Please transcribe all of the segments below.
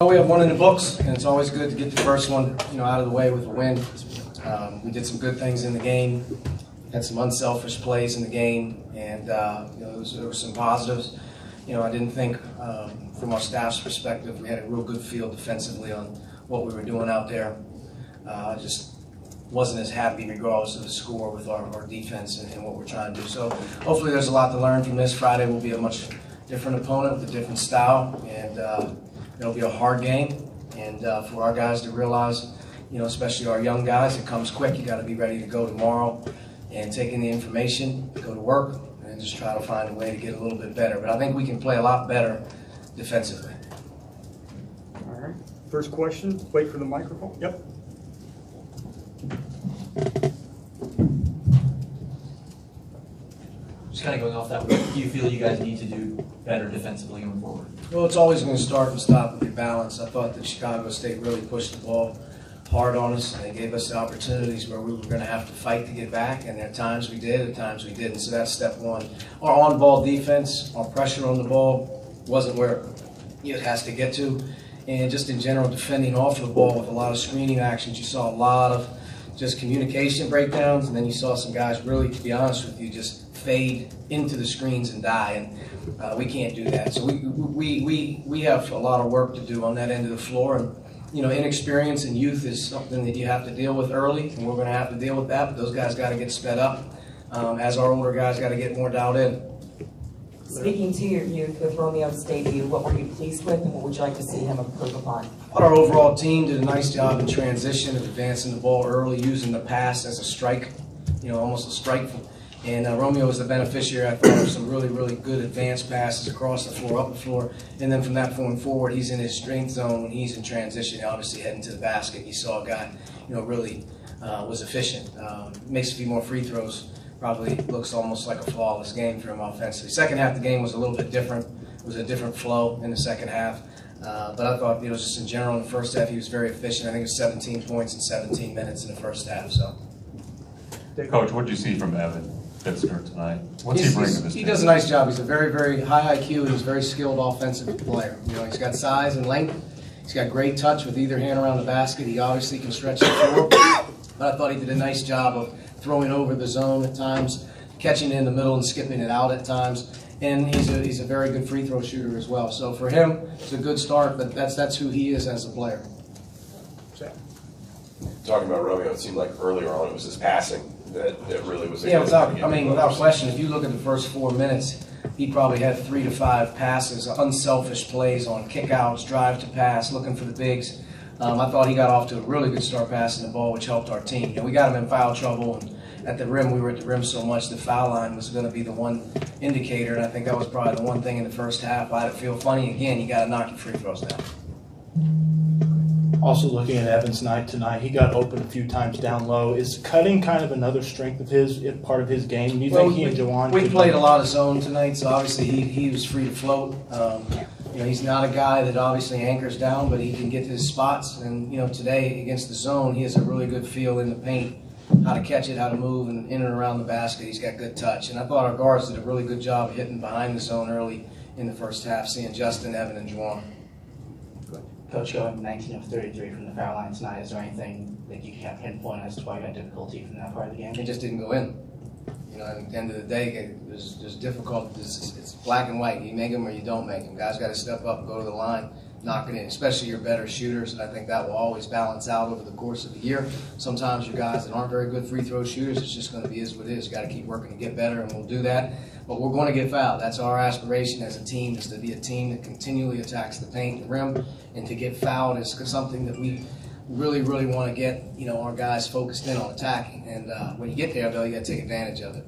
We have one in the books, and it's always good to get the first one, out of the way with a win. We did some good things in the game, had some unselfish plays in the game, and there were some positives. I didn't think, from our staff's perspective, we had a real good feel defensively on what we were doing out there. Just wasn't as happy regardless of the score with our defense and what we're trying to do. So hopefully there's a lot to learn from this. Friday will be a much different opponent with a different style, and it'll be a hard game. And for our guys to realize, especially our young guys, it comes quick. You got to be ready to go tomorrow and take in the information, go to work, and just try to find a way to get a little bit better. But I think we can play a lot better defensively. All right. First question. Wait for the microphone. Yep. Just kind of going off that, what do you feel you guys need to do better defensively going forward? Well, it's always going to start and stop with your balance. I thought that Chicago State really pushed the ball hard on us, and they gave us the opportunities where we were going to have to fight to get back, and at times we did, at times we didn't. So that's step one. Our on-ball defense, our pressure on the ball wasn't where it has to get to, and just in general, defending off the ball with a lot of screening actions. You saw a lot of just communication breakdowns, and then you saw some guys really, to be honest with you, just fade into the screens and die, and we can't do that. So we have a lot of work to do on that end of the floor, and inexperience and youth is something that you have to deal with early, and we're going to have to deal with that. But those guys got to get sped up, as our older guys got to get more dialed in. Speaking to your youth with Romeo's debut, what were you pleased with, and what would you like to see him improve upon? Our overall team did a nice job in transition of advancing the ball early, using the pass as a strike, almost a strike. And Romeo was the beneficiary, I thought, of some really, really good advanced passes across the floor, up the floor. And then from that point forward, he's in his strength zone when he's in transition, obviously heading to the basket. You saw a guy, really was efficient. Makes a few more free throws. Probably looks almost like a flawless game for him offensively. Second half, the game was a little bit different. It was a different flow in the second half. But I thought, just in general, in the first half, he was very efficient. I think it was 17 points in 17 minutes in the first half. So, Coach, what did you see from Evan Fitzner tonight? What's he bring to this team? He does a nice job. He's a very, very high IQ. He's a very skilled offensive player. He's got size and length. He's got great touch with either hand around the basket. He obviously can stretch the floor. But I thought he did a nice job of throwing over the zone at times, catching it in the middle and skipping it out at times. And he's a very good free throw shooter as well. So for him, it's a good start, but that's who he is as a player. Talking about Romeo, it seemed like earlier on it was his passing that really was. Yeah, without question. If you look at the first 4 minutes, he probably had 3 to 5 passes, unselfish plays on kickouts, drive to pass, looking for the bigs. I thought he got off to a really good start passing the ball, which helped our team. We got him in foul trouble, and at the rim, we were at the rim so much, the foul line was going to be the one indicator, and I think that was probably the one thing in the first half. I had to feel funny. Again, you got to knock your free throws down. Also looking at Evans' night tonight, he got open a few times down low. Is cutting kind of another strength of his, part of his game? Do you think he and Jawan? We played a lot of zone tonight, so obviously he was free to float. He's not a guy that obviously anchors down, but he can get to his spots. And today against the zone, he has a really good feel in the paint, how to catch it, how to move, and in and around the basket. He's got good touch. And I thought our guards did a really good job of hitting behind the zone early in the first half, seeing Justin, Evan, and Jawan. Coach, going 19 of 33 from the foul line tonight, is there anything that you can pinpoint as to why you had difficulty from that part of the game? It just didn't go in. At the end of the day, there's difficult. It's black and white. You make them or you don't make them. Guys got to step up, go to the line, knock it in, especially your better shooters, and I think that will always balance out over the course of the year. Sometimes your guys that aren't very good free throw shooters, it's just going to be what it is. You got to keep working to get better, and we'll do that. But we're going to get fouled. That's our aspiration as a team, is to be a team that continually attacks the paint, the rim, and to get fouled is something that we really, really want to get our guys focused in on attacking. And when you get there, though, you got to take advantage of it.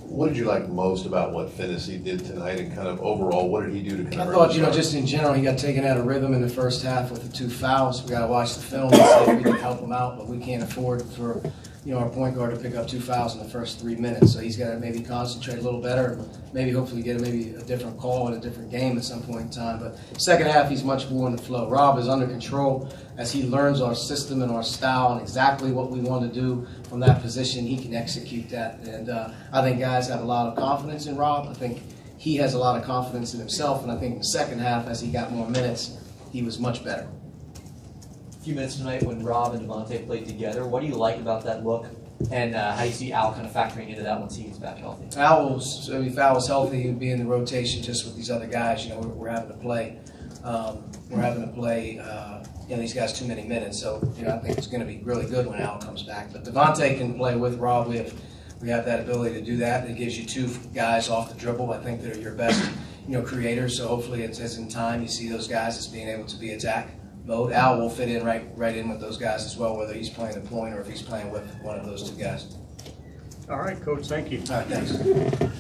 What did you like most about what Finney did tonight, and kind of overall, what did he do to kind of? I thought, just in general, he got taken out of rhythm in the first half with the 2 fouls. We got to watch the film and see if we can help him out, but we can't afford for our point guard to pick up 2 fouls in the first 3 minutes. So he's got to maybe concentrate a little better, and maybe hopefully get a different call in a different game at some point in time. But second half, he's much more in the flow. Rob is under control as he learns our system and our style and exactly what we want to do from that position. He can execute that, and I think guys have a lot of confidence in Rob. I think he has a lot of confidence in himself, and I think in the second half, as he got more minutes, he was much better. A few minutes tonight when Rob and Devontae played together. What do you like about that look? And how do you see Al kind of factoring into that once he gets back healthy? If Al was healthy, he would be in the rotation just with these other guys. You know, we're having to play. These guys too many minutes. So, you know, I think it's going to be really good when Al comes back. But Devontae can play with Rob. We have that ability to do that. It gives you two guys off the dribble. I think they're your best, you know, creators. So hopefully it's in time you see those guys as being able to be attack mode. Al will fit in right in with those guys as well, whether he's playing the point or if he's playing with one of those two guys. All right, Coach, thank you. All right, thanks.